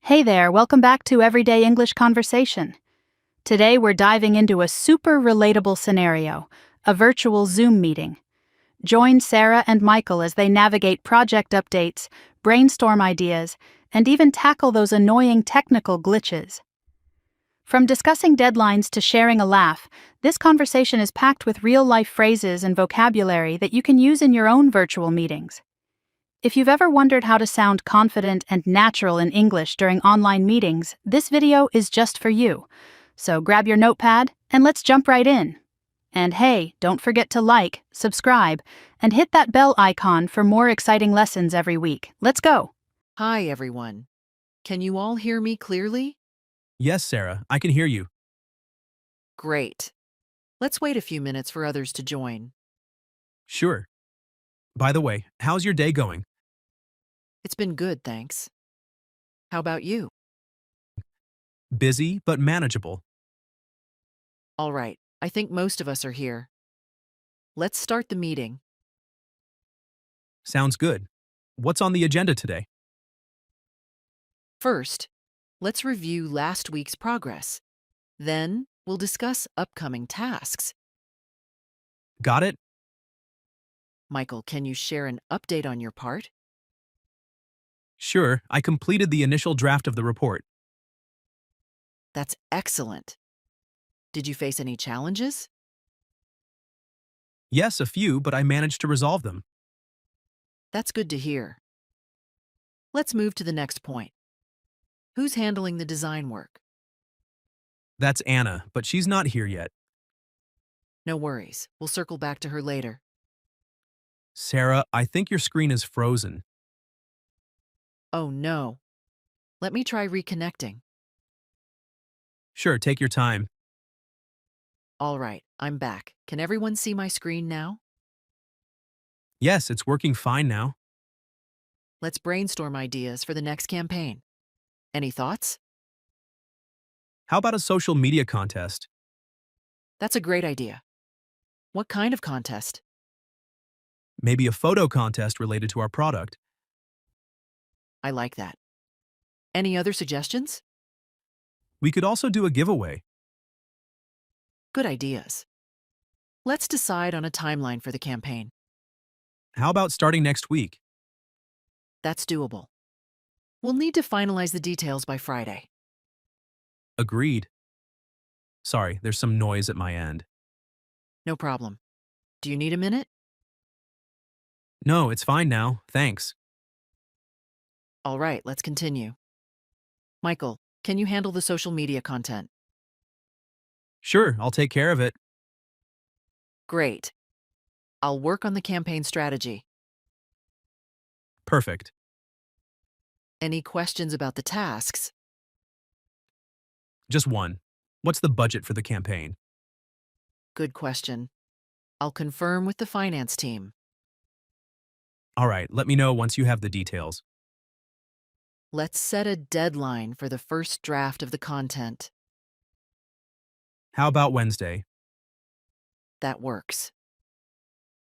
Hey there, welcome back to Everyday English Conversation. Today we're diving into a super relatable scenario, a virtual Zoom meeting. Join Sarah and Michael as they navigate project updates, brainstorm ideas, and even tackle those annoying technical glitches. From discussing deadlines to sharing a laugh, this conversation is packed with real-life phrases and vocabulary that you can use in your own virtual meetings. If you've ever wondered how to sound confident and natural in English during online meetings, this video is just for you. So grab your notepad and let's jump right in. And hey, don't forget to like, subscribe, and hit that bell icon for more exciting lessons every week. Let's go! Hi, everyone. Can you all hear me clearly? Yes, Sarah, I can hear you. Great. Let's wait a few minutes for others to join. Sure. By the way, how's your day going? It's been good, thanks. How about you? Busy, but manageable. All right, I think most of us are here. Let's start the meeting. Sounds good. What's on the agenda today? First, let's review last week's progress. Then, we'll discuss upcoming tasks. Got it? Michael, can you share an update on your part? Sure, I completed the initial draft of the report. That's excellent. Did you face any challenges? Yes, a few, but I managed to resolve them. That's good to hear. Let's move to the next point. Who's handling the design work? That's Anna, but she's not here yet. No worries. We'll circle back to her later. Sarah, I think your screen is frozen. Oh no. Let me try reconnecting. Sure, take your time. All right, I'm back. Can everyone see my screen now? Yes, it's working fine now. Let's brainstorm ideas for the next campaign. Any thoughts? How about a social media contest? That's a great idea. What kind of contest? Maybe a photo contest related to our product. I like that. Any other suggestions? We could also do a giveaway. Good ideas. Let's decide on a timeline for the campaign. How about starting next week? That's doable. We'll need to finalize the details by Friday. Agreed. Sorry, there's some noise at my end. No problem. Do you need a minute? No, it's fine now, thanks. All right, let's continue. Michael, can you handle the social media content? Sure, I'll take care of it. Great. I'll work on the campaign strategy. Perfect. Any questions about the tasks? Just one. What's the budget for the campaign? Good question. I'll confirm with the finance team. All right, let me know once you have the details. Let's set a deadline for the first draft of the content. How about Wednesday? That works.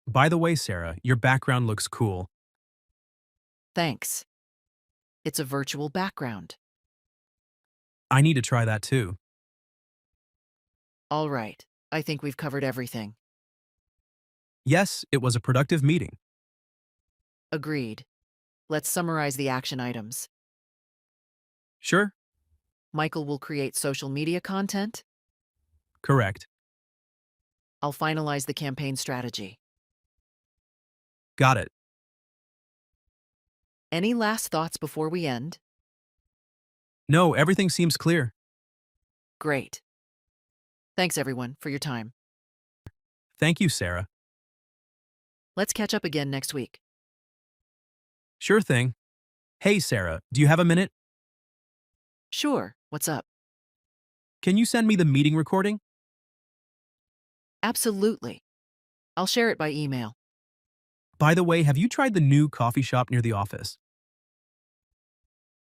By the way, Sarah, your background looks cool. Thanks. It's a virtual background. I need to try that too. All right, I think we've covered everything. Yes, it was a productive meeting. Agreed. Let's summarize the action items. Sure? Michael will create social media content. Correct. I'll finalize the campaign strategy. Got it. Any last thoughts before we end? No, everything seems clear. Great. Thanks, everyone, for your time. Thank you, Sarah. Let's catch up again next week. Sure thing. Hey, Sarah, do you have a minute? Sure, what's up? Can you send me the meeting recording? Absolutely. I'll share it by email. By the way, have you tried the new coffee shop near the office?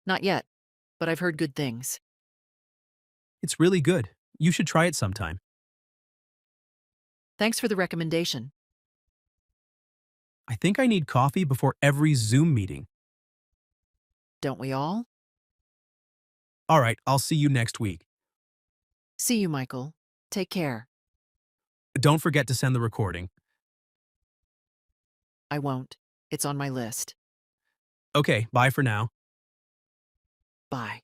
Not yet, but I've heard good things. It's really good. You should try it sometime. Thanks for the recommendation. I think I need coffee before every Zoom meeting. Don't we all? All right, I'll see you next week. See you, Michael. Take care. Don't forget to send the recording. I won't. It's on my list. Okay, bye for now. Bye.